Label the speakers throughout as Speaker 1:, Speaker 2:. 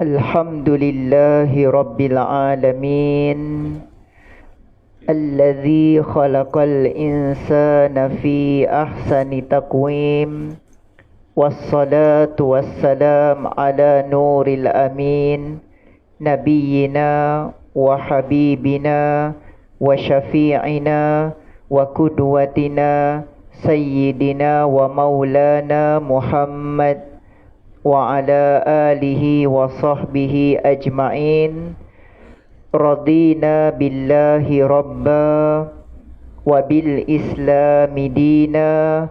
Speaker 1: Alhamdulillahi Rabbil Alamin Alladhi khalaqal insana fi ahsani taqwim Wassalatu wassalam ala nuril amin Nabiyyina wa habibina wa syafi'ina wa kudwatina Sayyidina wa maulana Muhammad wa ala alihi wa sahbihi ajma'in. Radina billahi rabba wa bil islami dina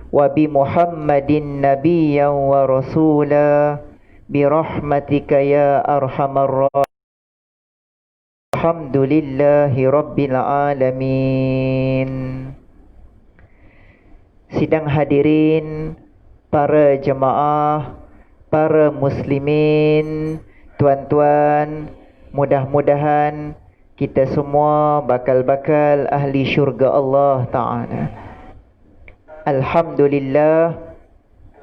Speaker 1: wa bi Muhammadin nabiyyan wa rasula bi rahmatika ya arhamar rahimin. Alhamdulillahi rabbil alamin. Sidang hadirin, para jemaah, para muslimin, tuan-tuan, mudah-mudahan kita semua bakal-bakal ahli syurga Allah Ta'ala. Alhamdulillah,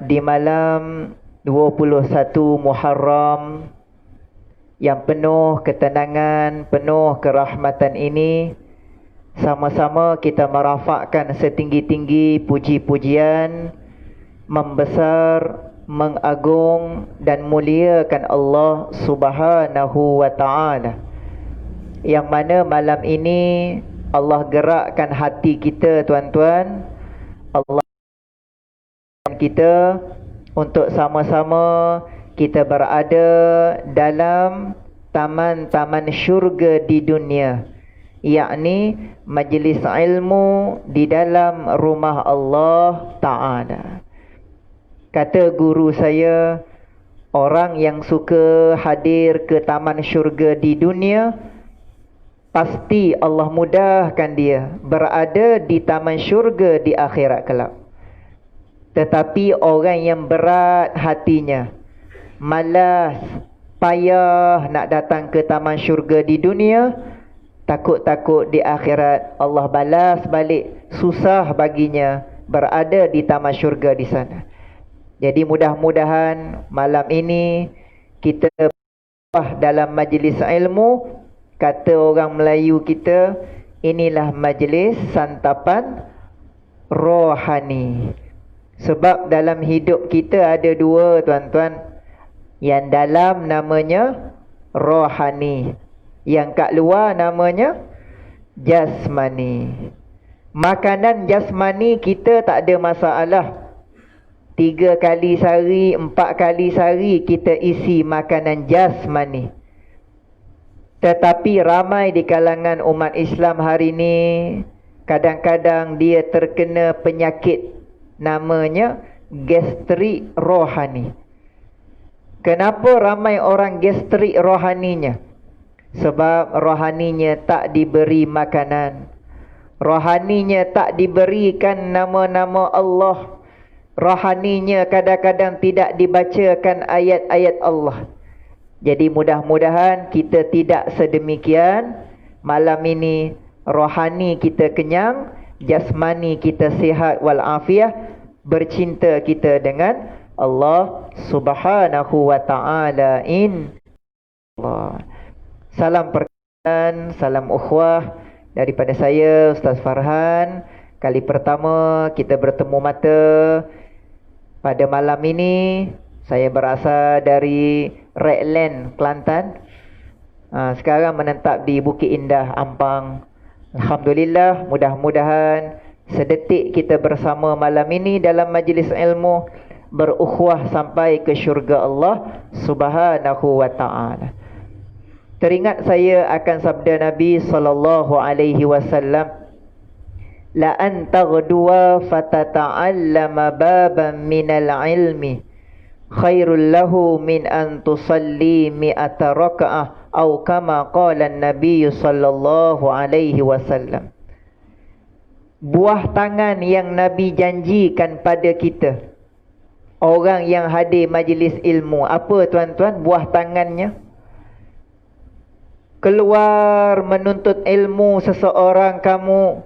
Speaker 1: di malam 21 Muharram yang penuh ketenangan, penuh kerahmatan ini, sama-sama kita merafakkan setinggi-tinggi puji-pujian, membesar, mengagung dan muliakan Allah Subhanahu wa ta'ala, yang mana malam ini Allah gerakkan hati kita, tuan-tuan. Allah kita untuk sama-sama kita berada dalam taman-taman syurga di dunia, yakni majlis ilmu di dalam rumah Allah Ta'ala. Kata guru saya, orang yang suka hadir ke taman syurga di dunia, pasti Allah mudahkan dia berada di taman syurga di akhirat kelak. Tetapi orang yang berat hatinya, malas, payah nak datang ke taman syurga di dunia, takut-takut di akhirat Allah balas balik, susah baginya berada di taman syurga di sana. Jadi mudah-mudahan malam ini kita dalam majlis ilmu, kata orang Melayu kita, inilah majlis santapan rohani. Sebab dalam hidup kita ada dua, tuan-tuan. Yang dalam namanya rohani, yang kat luar namanya jasmani. Makanan jasmani kita tak ada masalah. 3 kali sehari, 4 kali sehari kita isi makanan jasmani. Tetapi ramai di kalangan umat Islam hari ini, kadang-kadang dia terkena penyakit namanya gastrik rohani. Kenapa ramai orang gastrik rohaninya? Sebab rohaninya tak diberi makanan, rohaninya tak diberikan nama-nama Allah, rohaninya kadang-kadang tidak dibacakan ayat-ayat Allah. Jadi mudah-mudahan kita tidak sedemikian. Malam ini rohani kita kenyang, jasmani kita sihat walafiat, bercinta kita dengan Allah Subhanahu wa ta'ala. Allah. Salam perkenalkan, salam ukhuwah daripada saya, Ustaz Farhan. Kali pertama kita bertemu mata pada malam ini. Saya berasal dari Redland, Kelantan. Sekarang menetap di Bukit Indah, Ampang. Alhamdulillah, mudah-mudahan sedetik kita bersama malam ini dalam majlis ilmu berukhuwah sampai ke syurga Allah Subhanahu wa ta'ala. Teringat saya akan sabda Nabi sallallahu alaihi wasallam, la an taghduwa fatata'allama baban minal ilmi khairul lahu min an tusalli mi'ata raka'ah, atau kama qala an-nabiy sallallahu alaihi wasallam. Buah tangan yang Nabi janjikan pada kita, orang yang hadir majlis ilmu, apa tuan-tuan buah tangannya? Keluar menuntut ilmu seseorang kamu,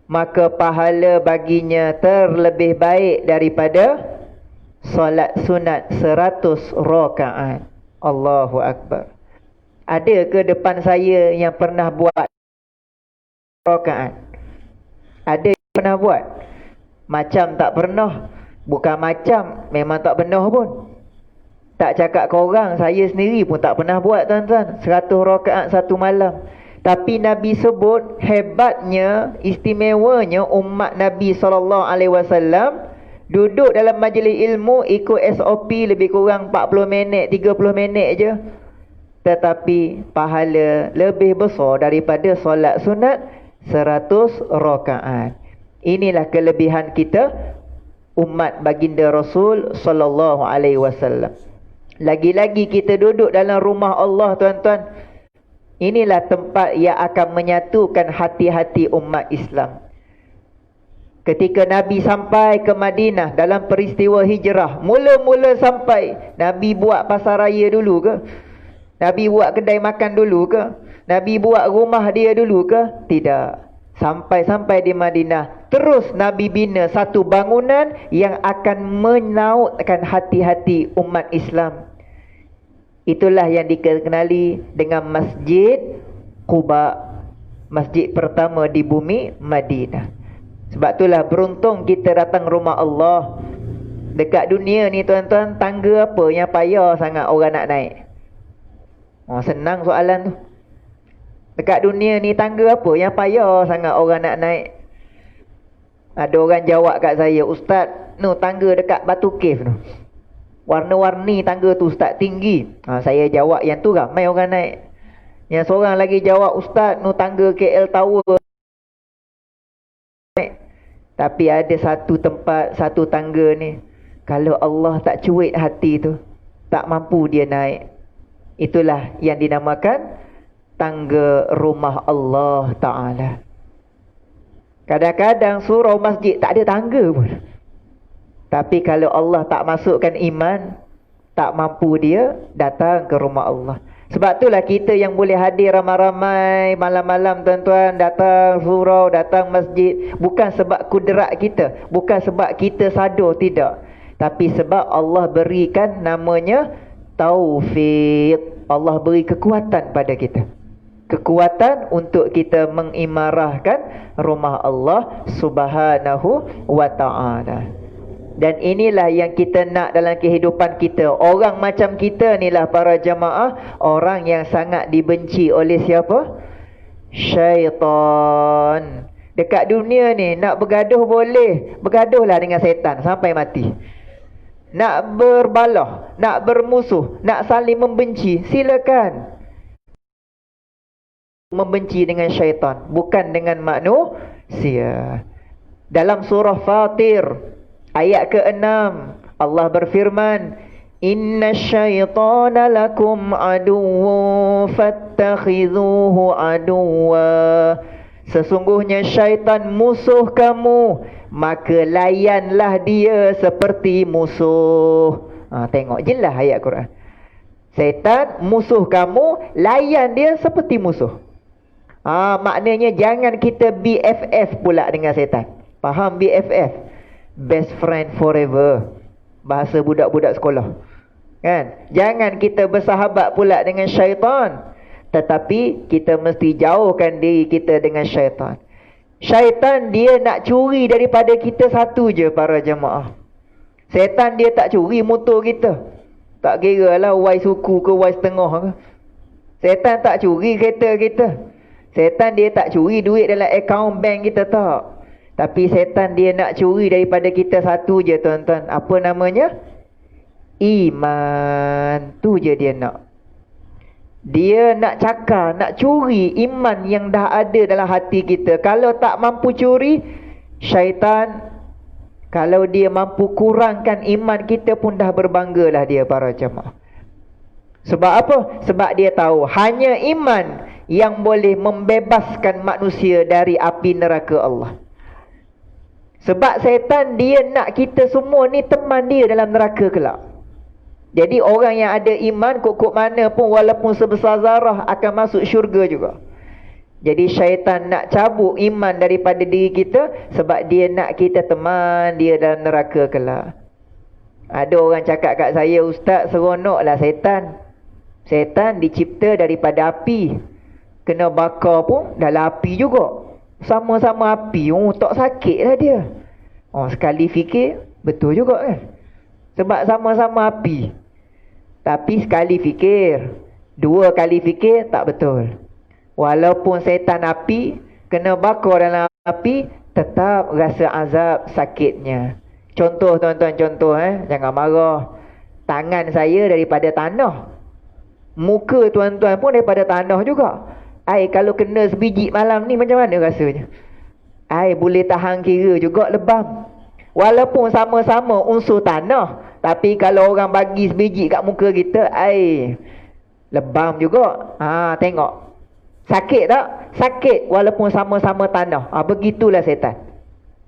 Speaker 1: maka pahala baginya terlebih baik daripada solat sunat 100 rakaat. Allahu Akbar. Ada ke depan saya yang pernah buat rakaat? Ada yang pernah buat? Macam tak pernah. Bukan macam, memang tak pernah pun. Tak cakap korang, saya sendiri pun tak pernah buat tuan-tuan. 100 rakaat satu malam. Tapi Nabi sebut hebatnya, istimewanya umat Nabi SAW duduk dalam majlis ilmu ikut SOP lebih kurang 40 minit, 30 minit je. Tetapi pahala lebih besar daripada solat sunat 100 rakaat. Inilah kelebihan kita umat baginda Rasul sallallahu alaihi wasallam. Lagi-lagi kita duduk dalam rumah Allah tuan-tuan. Inilah tempat yang akan menyatukan hati-hati umat Islam. Ketika Nabi sampai ke Madinah dalam peristiwa hijrah, mula-mula sampai, Nabi buat pasar raya dulu ke? Nabi buat kedai makan dulu ke? Nabi buat rumah dia dulu ke? Tidak. Sampai-sampai di Madinah, terus Nabi bina satu bangunan yang akan menautkan hati-hati umat Islam. Itulah yang dikenali dengan Masjid Quba, masjid pertama di bumi Madinah. Sebab itulah beruntung kita datang rumah Allah. Dekat dunia ni tuan-tuan, tangga apa yang payah sangat orang nak naik? Senang soalan tu. Dekat dunia ni tangga apa yang payah sangat orang nak naik? Ada orang jawab kat saya, Ustaz, tangga dekat Batu Cave tu. Warna-warni tangga tu Ustaz, tinggi. Saya jawab yang tu ramai orang naik. Yang seorang lagi jawab, Ustaz, tangga KL Tower. Tapi ada satu tempat, satu tangga ni, kalau Allah tak cuit hati tu, tak mampu dia naik. Itulah yang dinamakan tangga rumah Allah Ta'ala. Kadang-kadang surau masjid tak ada tangga pun. Tapi kalau Allah tak masukkan iman, tak mampu dia datang ke rumah Allah. Sebab itulah kita yang boleh hadir ramai-ramai malam-malam tuan-tuan, datang surau, datang masjid. Bukan sebab kudrat kita, bukan sebab kita sadar, tidak. Tapi sebab Allah berikan namanya taufik. Allah beri kekuatan pada kita. Kekuatan untuk kita mengimarahkan rumah Allah Subhanahu wa ta'ala. Dan inilah yang kita nak dalam kehidupan kita. Orang macam kita inilah para jamaah, orang yang sangat dibenci oleh siapa? Syaitan. Dekat dunia ni nak bergaduh boleh, bergaduhlah dengan setan sampai mati. Nak berbalah, nak bermusuh, nak saling membenci, silakan. Membenci dengan syaitan, bukan dengan manusia. Dalam surah Fatir ayat ke-6, Allah berfirman, Inna syaitana lakum aduwwu fattakhidhuhu aduwwa. Sesungguhnya syaitan musuh kamu, maka layanlah dia seperti musuh. Tengok jelas ayat Quran. Syaitan musuh kamu, layan dia seperti musuh. Maknanya jangan kita BFF pula dengan syaitan. Faham BFF? Best friend forever. Bahasa budak-budak sekolah. Kan? Jangan kita bersahabat pula dengan syaitan. Tetapi kita mesti jauhkan diri kita dengan syaitan. Syaitan dia nak curi daripada kita satu je para jemaah. Syaitan dia tak curi motor kita. Tak kira lah Y suku ke Y setengah ke. Syaitan tak curi kereta kita. Syaitan dia tak curi duit dalam akaun bank kita, tak. Tapi syaitan dia nak curi daripada kita satu je tuan-tuan. Apa namanya? Iman. Tu je dia nak. Dia nak cakar, nak curi iman yang dah ada dalam hati kita. Kalau tak mampu curi, syaitan, kalau dia mampu kurangkan iman kita pun dah berbanggalah dia para jemaah. Sebab apa? Sebab dia tahu hanya iman yang boleh membebaskan manusia dari api neraka Allah. Sebab syaitan dia nak kita semua ni teman dia dalam neraka kelak. Jadi orang yang ada iman kok mana pun walaupun sebesar zarah akan masuk syurga juga. Jadi syaitan nak cabut iman daripada diri kita sebab dia nak kita teman dia dalam neraka kelak. Ada orang cakap kat saya, Ustaz, seronoklah syaitan. Setan dicipta daripada api. Kena bakar pun dalam api juga. Sama-sama api. Tak sakit lah dia. Sekali fikir, betul juga kan. Sebab sama-sama api. Tapi sekali fikir, dua kali fikir, tak betul. Walaupun setan api, kena bakar dalam api, tetap rasa azab sakitnya. Contoh tuan-tuan, contoh jangan marah. Tangan saya daripada tanah. Muka tuan-tuan pun daripada tanah juga. Kalau kena sebiji malam ni macam mana rasanya? Boleh tahan kira juga lebam. Walaupun sama-sama unsur tanah, tapi kalau orang bagi sebiji kat muka kita, lebam juga. Tengok. Sakit tak? Sakit walaupun sama-sama tanah. Begitulah setan.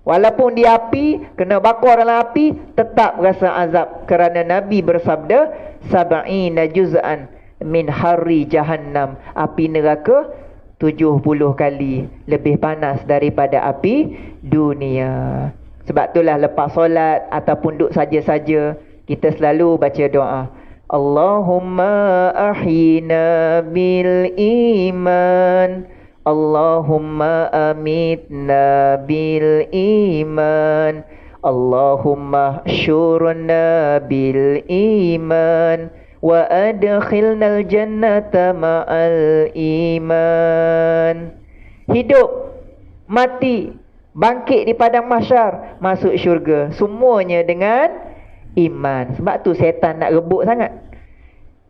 Speaker 1: Walaupun dia api, kena bakar dalam api, tetap rasa azab. Kerana Nabi bersabda, sab'ina juz'an min harri jahannam. Api neraka 70 kali lebih panas daripada api dunia. Sebab itulah lepas solat ataupun duduk saja-saja, kita selalu baca doa, Allahumma ahyina bil iman, Allahumma amitna bil iman, Allahumma syurna bil iman, wa adkhilnal jannata ma'al iman. Hidup, mati, bangkit di padang mahsyar, masuk syurga, semuanya dengan iman. Sebab tu setan nak rebut sangat.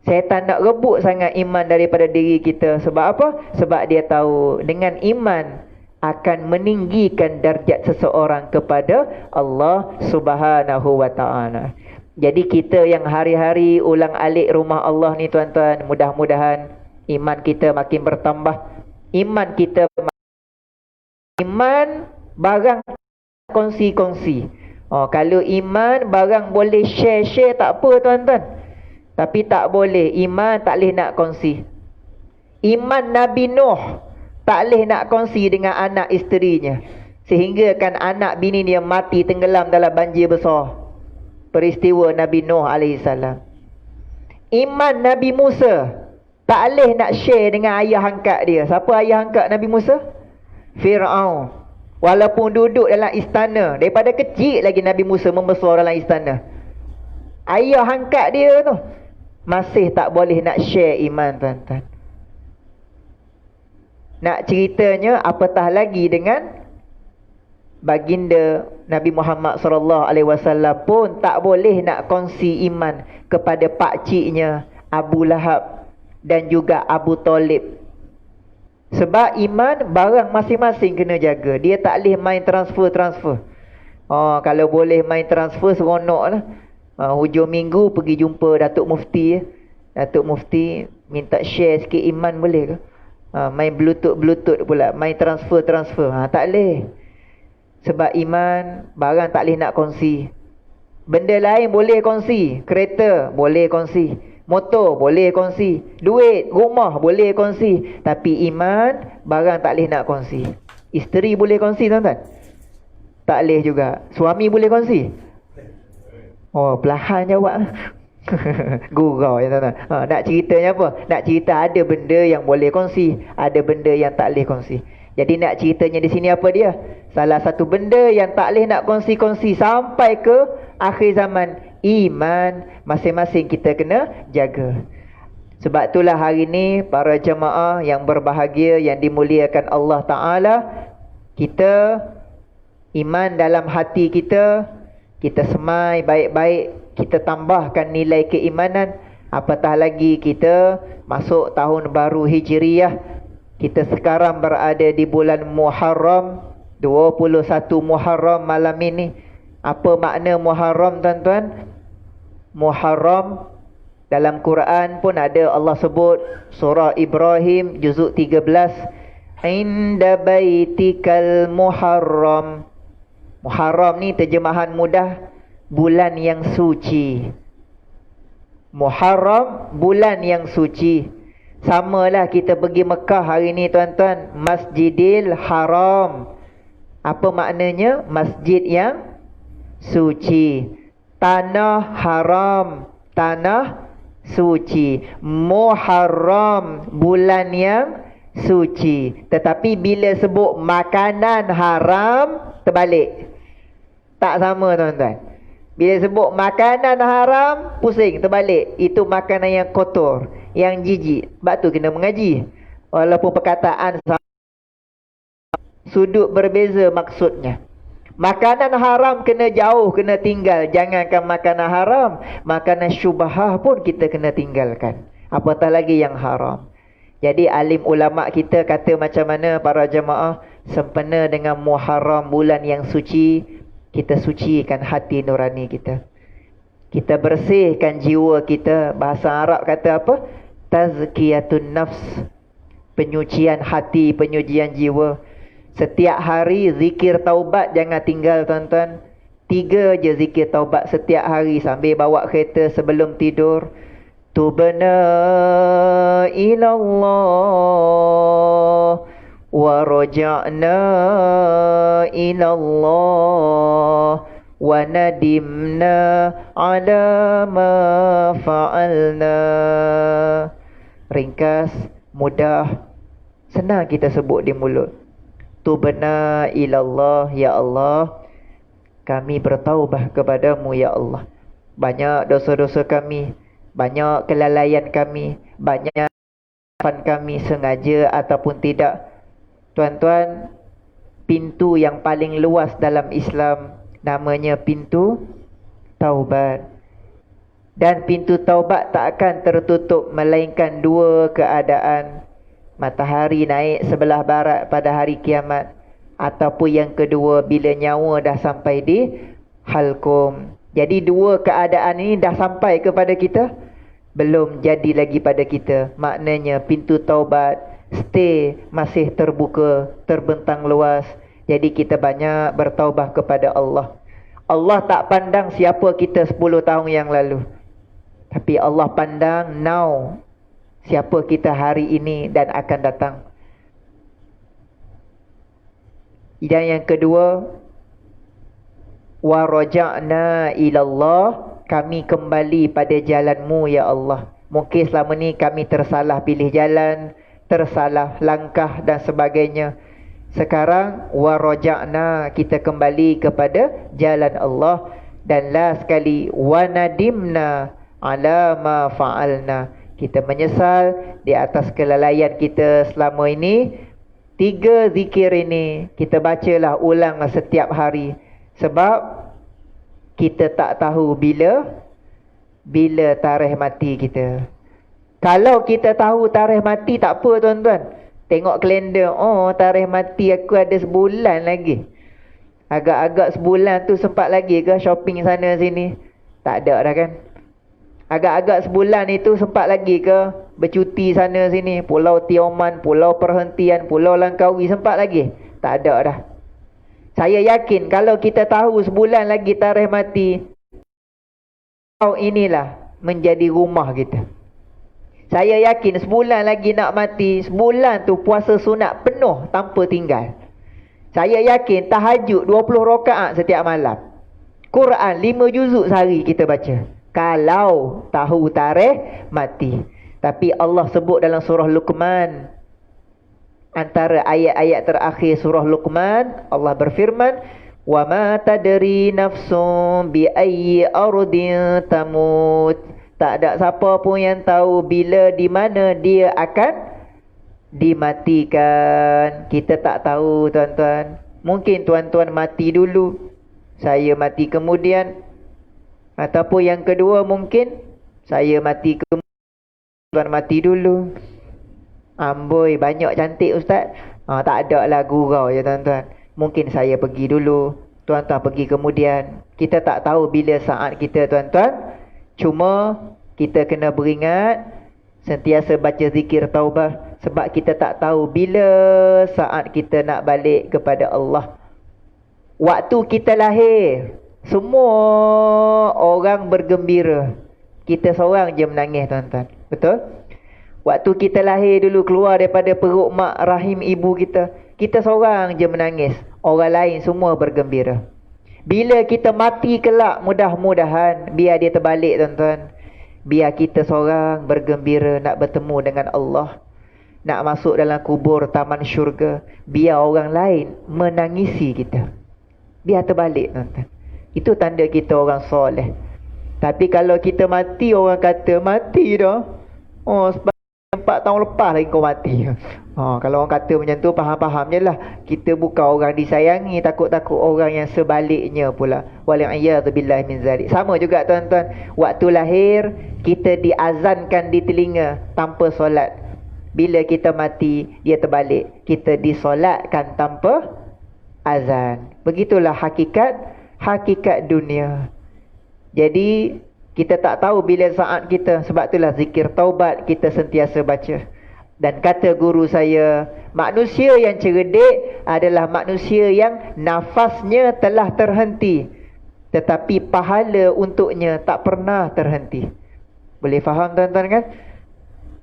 Speaker 1: Setan nak rebut sangat iman daripada diri kita. Sebab apa? Sebab dia tahu dengan iman akan meninggikan darjat seseorang kepada Allah Subhanahu wa ta'ala. Jadi kita yang hari-hari ulang alik rumah Allah ni tuan-tuan, mudah-mudahan iman kita makin bertambah. Iman barang kongsi-kongsi. Kalau iman barang boleh share-share tak apa tuan-tuan. Tapi tak boleh, iman tak boleh nak kongsi. Iman Nabi Nuh tak boleh nak kongsi dengan anak isterinya. Sehingga kan anak bini dia mati tenggelam dalam banjir besar. Peristiwa Nabi Nuh AS. Iman Nabi Musa tak boleh nak share dengan ayah angkat dia. Siapa ayah angkat Nabi Musa? Fir'aun. Walaupun duduk dalam istana, daripada kecil lagi Nabi Musa membesar dalam istana, ayah angkat dia tu masih tak boleh nak share iman tuan-tuan. Nak ceritanya apatah lagi dengan baginda Nabi Muhammad SAW pun tak boleh nak kongsi iman kepada pakciknya Abu Lahab dan juga Abu Talib. Sebab iman barang masing-masing kena jaga. Dia tak boleh main transfer. Kalau boleh main transfer seronok lah. Hujung minggu pergi jumpa Datuk Mufti. Datuk Mufti minta share sikit iman boleh ke? Main bluetooth pula, main transfer. Tak boleh. Sebab iman barang tak boleh nak kongsi. Benda lain boleh kongsi. Kereta boleh kongsi, motor boleh kongsi, duit, rumah boleh kongsi. Tapi iman barang tak boleh nak kongsi. Isteri boleh kongsi tuan-tuan? Tak boleh juga. Suami boleh kongsi? Perlahan jawab. Gurau ya tuan-tuan. Nak ceritanya apa? Nak cerita ada benda yang boleh kongsi, ada benda yang tak boleh kongsi. Jadi nak ceritanya di sini apa dia? Salah satu benda yang tak boleh nak kongsi-kongsi sampai ke akhir zaman, iman masing-masing kita kena jaga. Sebab itulah hari ni para jemaah yang berbahagia, yang dimuliakan Allah Ta'ala, kita iman dalam hati kita semai baik-baik, kita tambahkan nilai keimanan. Apatah lagi kita masuk tahun baru Hijriyah. Kita sekarang berada di bulan Muharram, 21 Muharram malam ini. Apa makna Muharram tuan-tuan? Muharram dalam Quran pun ada Allah sebut, surah Ibrahim juzuk 13, Inda baitikal Muharram. Muharram ni terjemahan mudah, bulan yang suci. Muharram, bulan yang suci. Samalah kita pergi Mekah hari ni tuan-tuan, Masjidil Haram. Apa maknanya? Masjid yang suci. Tanah haram, tanah suci. Muharram, bulan yang suci. Tetapi bila sebut makanan haram, terbalik. Tak sama tuan-tuan. Bila sebut makanan haram, pusing, terbalik. Itu makanan yang kotor, yang jijik. Sebab tu kena mengaji. Walaupun perkataan sama, sudut berbeza maksudnya. Makanan haram kena jauh, kena tinggal. Jangankan makanan haram, makanan syubhah pun kita kena tinggalkan. Apatah lagi yang haram. Jadi alim ulama kita kata macam mana para jemaah, sempena dengan Muharram, bulan yang suci, kita sucikan hati nurani kita. Kita bersihkan jiwa kita. Bahasa Arab kata apa? Tazkiyatun nafs. Penyucian hati, penyucian jiwa. Setiap hari zikir taubat jangan tinggal tuan-tuan. 3 je zikir taubat setiap hari sambil bawa kereta sebelum tidur. Tubna ilallah wa raja'na ilallah wa nadimna ala ma fa'alna. Ringkas, mudah, senang kita sebut di mulut. Tubna ilallah, ya Allah, kami bertaubah kepadamu ya Allah. Banyak dosa-dosa kami, banyak kelalaian kami, banyak kami sengaja ataupun tidak. Tuan-tuan, pintu yang paling luas dalam Islam namanya pintu taubat. Dan pintu taubat tak akan tertutup melainkan 2 keadaan. Matahari naik sebelah barat pada hari kiamat, ataupun yang kedua bila nyawa dah sampai di halkum. Jadi 2 keadaan ini dah sampai kepada kita, belum jadi lagi pada kita. Maknanya pintu taubat stay masih terbuka, terbentang luas. Jadi kita banyak bertaubah kepada Allah. Allah tak pandang siapa kita 10 tahun yang lalu, tapi Allah pandang now, siapa kita hari ini dan akan datang. Dan yang kedua, wa raja'na ilallah, kami kembali pada jalanmu ya Allah. Mungkin selama ni kami tersalah pilih jalan, tersalah langkah dan sebagainya. Sekarang wa raja'na, kita kembali kepada jalan Allah. Dan last sekali, wa nadimna ala ma fa'alna, kita menyesal di atas kelalaian kita selama ini. 3 zikir ini kita bacalah ulang setiap hari. Sebab kita tak tahu bila tarikh mati kita. Kalau kita tahu tarikh mati, tak apa tuan-tuan. Tengok kalender, oh tarikh mati aku ada sebulan lagi. Agak-agak sebulan tu sempat lagi ke shopping sana sini? Tak ada dah kan. Agak-agak sebulan itu sempat lagi ke bercuti sana sini? Pulau Tioman, Pulau Perhentian, Pulau Langkawi, sempat lagi? Tak ada dah. Saya yakin kalau kita tahu sebulan lagi tarikh mati, inilah menjadi rumah kita. Saya yakin sebulan lagi nak mati, sebulan tu puasa sunat penuh tanpa tinggal. Saya yakin tahajud 20 rakaat setiap malam. Quran 5 juzuk sehari kita baca. Kalau tahu tarikh mati. Tapi Allah sebut dalam surah Luqman, antara ayat-ayat terakhir surah Luqman, Allah berfirman, wa ma tadri nafsum bi ayyi ardin tamut. Tak ada siapa pun yang tahu bila di mana dia akan dimatikan. Kita tak tahu tuan-tuan. Mungkin tuan-tuan mati dulu, saya mati kemudian. Ataupun yang kedua, mungkin saya mati kemudian, tuan mati dulu. Amboi, banyak cantik ustaz. Tak ada lah gurau ya tuan-tuan. Mungkin saya pergi dulu, tuan-tuan pergi kemudian. Kita tak tahu bila saat kita tuan-tuan. Cuma kita kena beringat, sentiasa baca zikir taubah. Sebab kita tak tahu bila saat kita nak balik kepada Allah. Waktu kita lahir, semua orang bergembira. Kita seorang je menangis tuan-tuan. Betul? Waktu kita lahir dulu, keluar daripada perut mak rahim ibu kita, kita seorang je menangis. Orang lain semua bergembira. Bila kita mati kelak, mudah-mudahan biar dia terbalik tuan-tuan. Biar kita seorang bergembira nak bertemu dengan Allah, nak masuk dalam kubur taman syurga. Biar orang lain menangisi kita. Biar terbalik, tuan-tuan. Itu tanda kita orang soleh. Tapi kalau kita mati, orang kata mati dah. Oh, sebab 4 tahun lepas lagi kau mati. Kalau orang kata macam tu, faham-faham je lah. Kita bukan orang disayangi, takut-takut orang yang sebaliknya pula. Wal'iyadzubillah min zalik. Sama juga tuan-tuan. Waktu lahir, kita diazankan di telinga tanpa solat. Bila kita mati, dia terbalik. Kita disolatkan tanpa azan. Begitulah hakikat dunia. Jadi kita tak tahu bila saat kita. Sebab itulah zikir taubat kita sentiasa baca. Dan kata guru saya, manusia yang cerdik adalah manusia yang nafasnya telah terhenti, tetapi pahala untuknya tak pernah terhenti. Boleh faham tuan-tuan kan?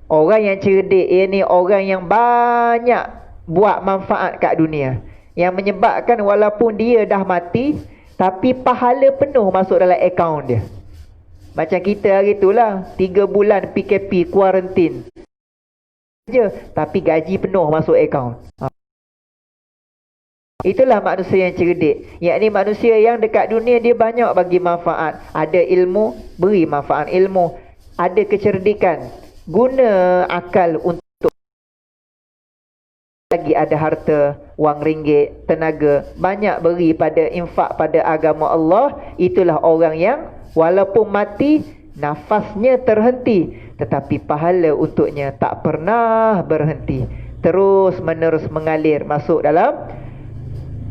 Speaker 1: Orang yang cerdik, ini orang yang banyak buat manfaat kat dunia, yang menyebabkan walaupun dia dah mati, tapi pahala penuh masuk dalam akaun dia. Macam kita hari itulah, 3 bulan PKP, kuarantin je, tapi gaji penuh masuk akaun. Itulah manusia yang cerdik. Yakni manusia yang dekat dunia dia banyak bagi manfaat. Ada ilmu, beri manfaat ilmu. Ada kecerdikan, guna akal untuk. Lagi ada harta, wang ringgit, tenaga, banyak beri pada infak pada agama Allah. Itulah orang yang walaupun mati, nafasnya terhenti, tetapi pahala untuknya tak pernah berhenti. Terus menerus mengalir masuk dalam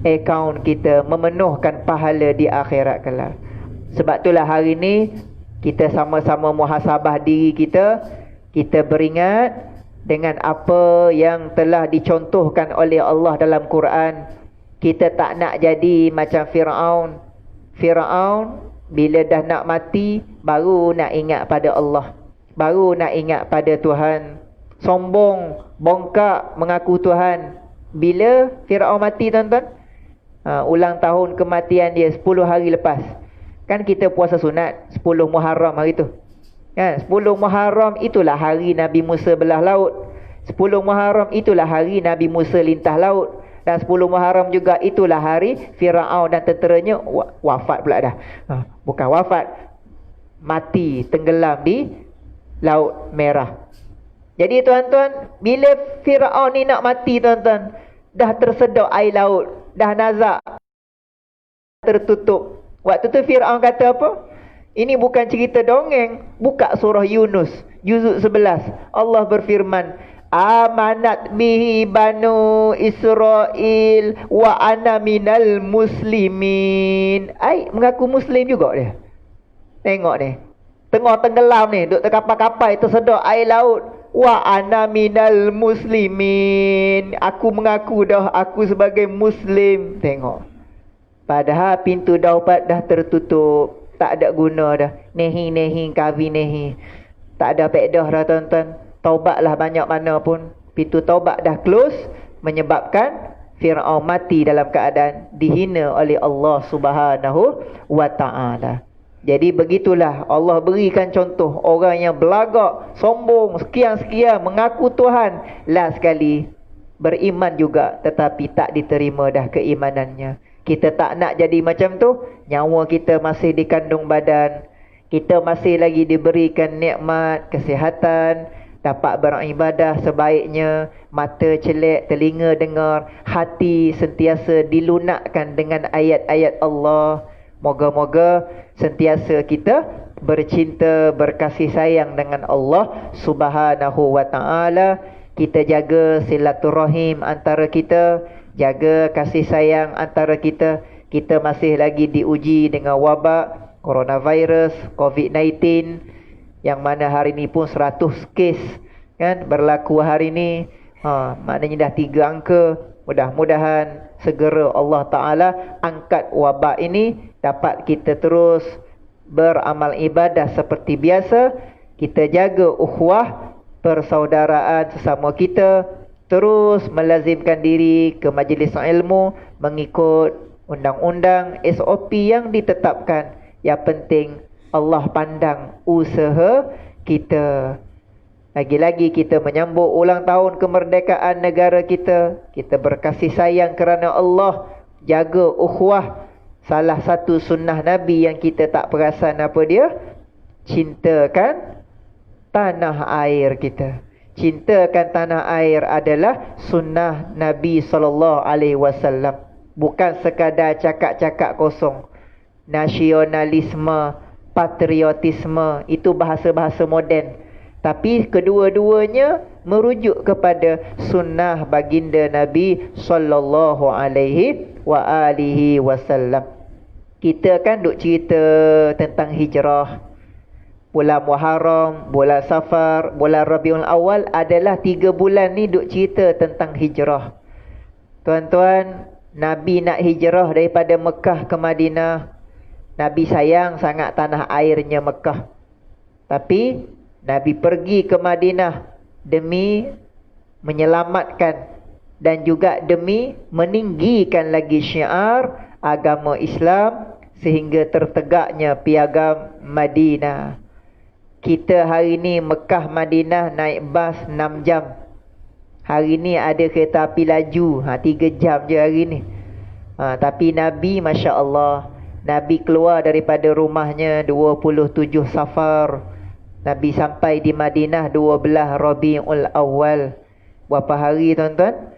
Speaker 1: akaun kita, memenuhkan pahala di akhirat kelak. Sebab itulah hari ini kita sama-sama muhasabah diri kita. Kita beringat dengan apa yang telah dicontohkan oleh Allah dalam Quran. Kita tak nak jadi macam Fir'aun. Fir'aun bila dah nak mati, baru nak ingat pada Allah, baru nak ingat pada Tuhan. Sombong, bongkak, mengaku Tuhan. Bila Fir'aun mati tuan-tuan, ulang tahun kematian dia 10 hari lepas. Kan kita puasa sunat 10 Muharram hari tu kan? 10 Muharram itulah hari Nabi Musa belah laut. 10 Muharram itulah hari Nabi Musa lintah laut. Dan 10 Muharram juga itulah hari Fir'aun dan tenteranya wafat pula dah. Bukan wafat, mati, tenggelam di Laut Merah. Jadi tuan-tuan, bila Fir'aun ni nak mati tuan-tuan, dah tersedok air laut, dah nazak, tertutup. Waktu tu Fir'aun kata apa? Ini bukan cerita dongeng. Buka surah Yunus, juzuk 11. Allah berfirman, amanat bihi banu Israel wa ana minal muslimin. Mengaku muslim juga dia. Tengok ni, tengah tenggelam ni, duk terkapal-kapal, tersedok air laut. Wa ana minal muslimin. Aku mengaku dah aku sebagai muslim. Tengok. Padahal pintu taubat dah tertutup. Tak ada guna dah. Nehi kahwin nehi. Tak ada faedah dah tuan-tuan. Taubatlah banyak mana pun, pintu taubat dah close, menyebabkan Fir'aun mati dalam keadaan dihina oleh Allah Subhanahu wa ta'ala. Jadi begitulah Allah berikan contoh orang yang belagak, sombong, sekian-sekian, mengaku Tuhan, last sekali beriman juga tetapi tak diterima dah keimanannya. Kita tak nak jadi macam tu. Nyawa kita masih dikandung badan, kita masih lagi diberikan nikmat kesihatan, dapat beribadah sebaiknya, mata celek, telinga dengar, hati sentiasa dilunakkan dengan ayat-ayat Allah. Moga-moga sentiasa kita bercinta, berkasih sayang dengan Allah Subhanahu wa ta'ala. Kita jaga silaturahim antara kita, jaga kasih sayang antara kita. Kita masih lagi diuji dengan wabak coronavirus COVID-19, yang mana hari ni pun 100 kes kan berlaku hari ni. Maknanya dah 3 angka. Mudah-mudahan segera Allah Ta'ala angkat wabak ini, dapat kita terus beramal ibadah seperti biasa. Kita jaga ukhuwah, persaudaraan sesama kita, terus melazimkan diri ke majlis ilmu, mengikut undang-undang SOP yang ditetapkan. Yang penting Allah pandang usaha kita. Lagi-lagi kita menyambut ulang tahun kemerdekaan negara kita. Kita berkasih sayang kerana Allah. Jaga ukhuwah. Salah satu sunnah Nabi yang kita tak perasan apa dia? Cintakan tanah air kita. Cintakan tanah air adalah sunnah Nabi SAW. Bukan sekadar cakap-cakap kosong. Nasionalisme, patriotisme, itu bahasa-bahasa moden. Tapi kedua-duanya merujuk kepada sunnah baginda Nabi SAW. Kita kan duk cerita tentang hijrah. Bulan Muharram, bulan Safar, bulan Rabiul Awal adalah 3 bulan ni duk cerita tentang hijrah. Tuan-tuan, Nabi nak hijrah daripada Mekah ke Madinah. Nabi sayang sangat tanah airnya Mekah. Tapi Nabi pergi ke Madinah demi menyelamatkan dan juga demi meninggikan lagi syiar agama Islam sehingga tertegaknya piagam Madinah. Kita hari ni Mekah Madinah naik bas 6 jam. Hari ni ada kereta api laju 3 jam je hari ni. Tapi Nabi Masya Allah, Nabi keluar daripada rumahnya 27 Safar. Nabi sampai di Madinah 12 Rabiul Awal. Berapa hari tuan-tuan?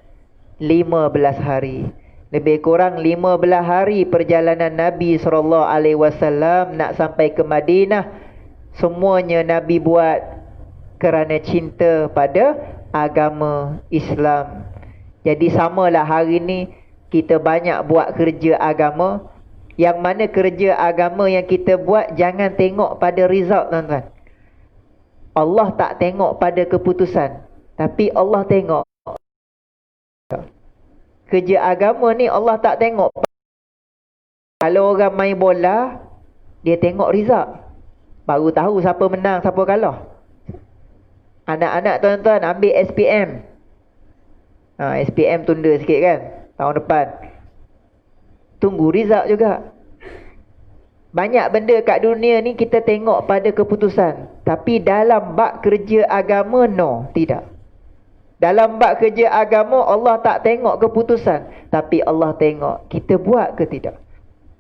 Speaker 1: 15 hari. Lebih kurang 15 hari perjalanan Nabi SAW nak sampai ke Madinah. Semuanya Nabi buat kerana cinta pada agama Islam. Jadi samalah hari ni kita banyak buat kerja agama. Yang mana kerja agama yang kita buat jangan tengok pada result tuan-tuan. Allah tak tengok pada keputusan, tapi Allah tengok. Kerja agama ni Allah tak tengok. Kalau orang main bola, dia tengok result. Baru tahu siapa menang, siapa kalah. Anak-anak tuan-tuan ambil SPM. SPM tunda sikit kan, tahun depan. Tunggu result juga. Banyak benda kat dunia ni kita tengok pada keputusan. Tapi dalam bab kerja agama, no, tidak. Dalam bab kerja agama, Allah tak tengok keputusan. Tapi Allah tengok kita buat ke tidak.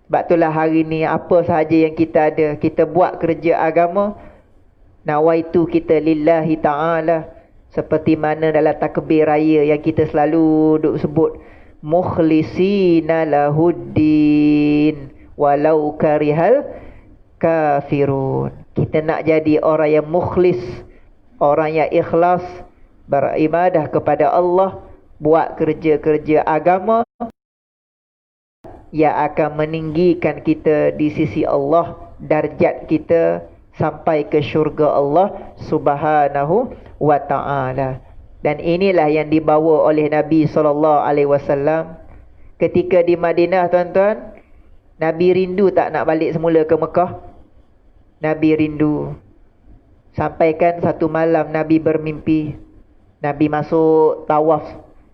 Speaker 1: Sebab itulah hari ni apa sahaja yang kita ada, kita buat kerja agama. Nawaitu kita lillahi ta'ala. Seperti mana dalam takbir raya yang kita selalu duk sebut. Mukhlisina lahuddin walau karihal kafirun. Kita nak jadi orang yang mukhlis, orang yang ikhlas, beribadah kepada Allah, buat kerja-kerja agama yang akan meninggikan kita di sisi Allah, darjat kita sampai ke syurga Allah Subhanahu wa ta'ala. Dan inilah yang dibawa oleh Nabi SAW ketika di Madinah tuan-tuan. Nabi rindu tak nak balik semula ke Mekah? Nabi rindu. Sampaikan satu malam Nabi bermimpi. Nabi masuk tawaf.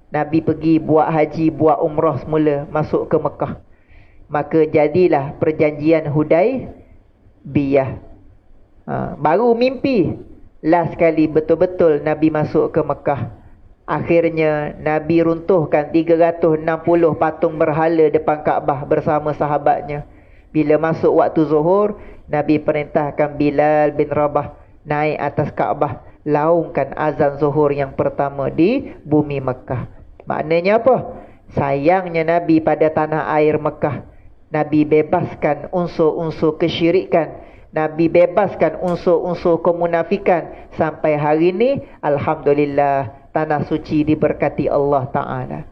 Speaker 1: Nabi pergi buat haji, buat umrah semula, masuk ke Mekah. Maka jadilah perjanjian Hudaibiyah. Baru mimpi. Last kali betul-betul Nabi masuk ke Mekah. Akhirnya Nabi runtuhkan 360 patung berhala depan Kaabah bersama sahabatnya. Bila masuk waktu zuhur, Nabi perintahkan Bilal bin Rabah naik atas Kaabah, laungkan azan zuhur yang pertama di bumi Mekah. Maknanya apa? Sayangnya Nabi pada tanah air Mekah. Nabi bebaskan unsur-unsur kesyirikan. Nabi bebaskan unsur-unsur kemunafikan. Sampai hari ini, alhamdulillah, tanah suci diberkati Allah Ta'ala.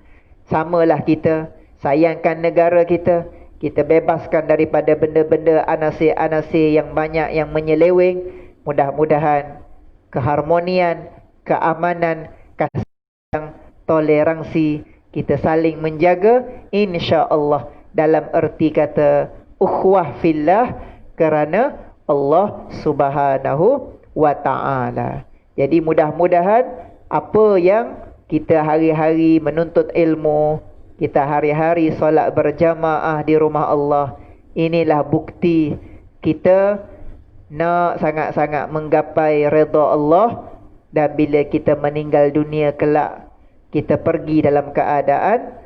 Speaker 1: Samalah kita, sayangkan negara kita. Kita bebaskan daripada benda-benda anasir-anasir yang banyak yang menyeleweng. Mudah-mudahan keharmonian, keamanan, kasih sayang, toleransi kita saling menjaga, insya-Allah, dalam erti kata ukhuwah fillah, kerana Allah Subhanahu wa ta'ala. Jadi mudah-mudahan apa yang kita hari-hari menuntut ilmu, kita hari-hari solat berjamaah di rumah Allah, inilah bukti kita nak sangat-sangat menggapai redha Allah, dan bila kita meninggal dunia kelak, kita pergi dalam keadaan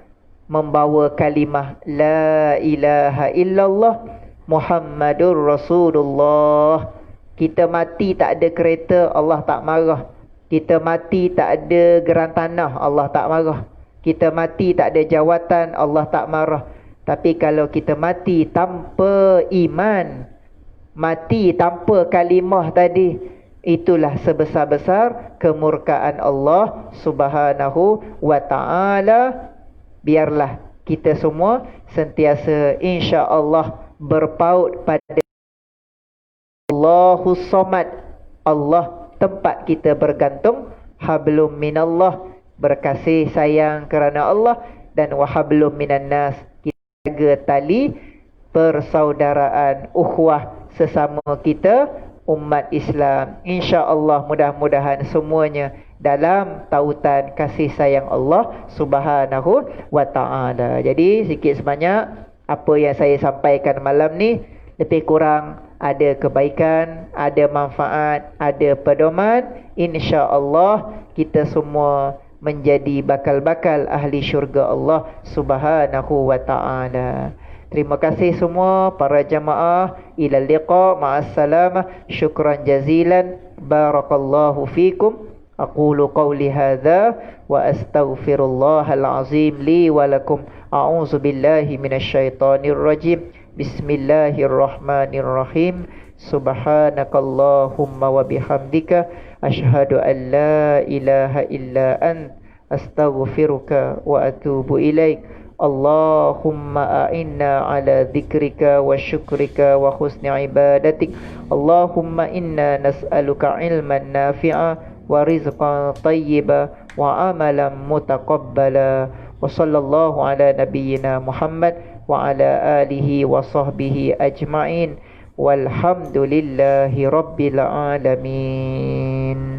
Speaker 1: membawa kalimah La ilaha illallah Muhammadur Rasulullah. Kita mati tak ada kereta, Allah tak marah. Kita mati tak ada geran tanah, Allah tak marah. Kita mati tak ada jawatan, Allah tak marah. Tapi kalau kita mati tanpa iman, mati tanpa kalimah tadi, itulah sebesar-besar kemurkaan Allah Subhanahu wa ta'ala. Biarlah kita semua sentiasa insya-Allah berpaut pada Allahus Samad. Allah tempat kita bergantung. Hablum minallah, berkasih sayang kerana Allah. Dan wahablum minan nas, kita jaga tali persaudaraan ukhuwah sesama kita umat Islam. InsyaAllah mudah-mudahan semuanya dalam tautan kasih sayang Allah Subhanahu wa ta'ala. Jadi sikit sebanyak apa yang saya sampaikan malam ni, lebih kurang ada kebaikan, ada manfaat, ada pedoman. InsyaAllah kita semua menjadi bakal-bakal ahli syurga Allah Subhanahu wa ta'ala. Terima kasih semua para jamaah. Ila liqa, ma'assalamah. Syukran jazilan. Barakallahu fikum. Aqulu qawli hadha wa astaghfirullahal azim li wa lakum. A'udzu billahi minasyaitonir rajim. Bismillahirrahmanirrahim. Subhanakallahumma wa bihamdika asyhadu an la ilaha illa ant astaghfiruka wa atubu ilaik. Allahumma a'inna ala dzikrika wa syukrika wa husni ibadatik. Allahumma inna nas'aluka ilman nafi'a wa rizqan tayyiba wa amalan mutaqabbala. Wa sallallahu ala nabiyyina Muhammad wa ala alihi wa sahbihi ajma'in. Walhamdulillahi rabbil alamin.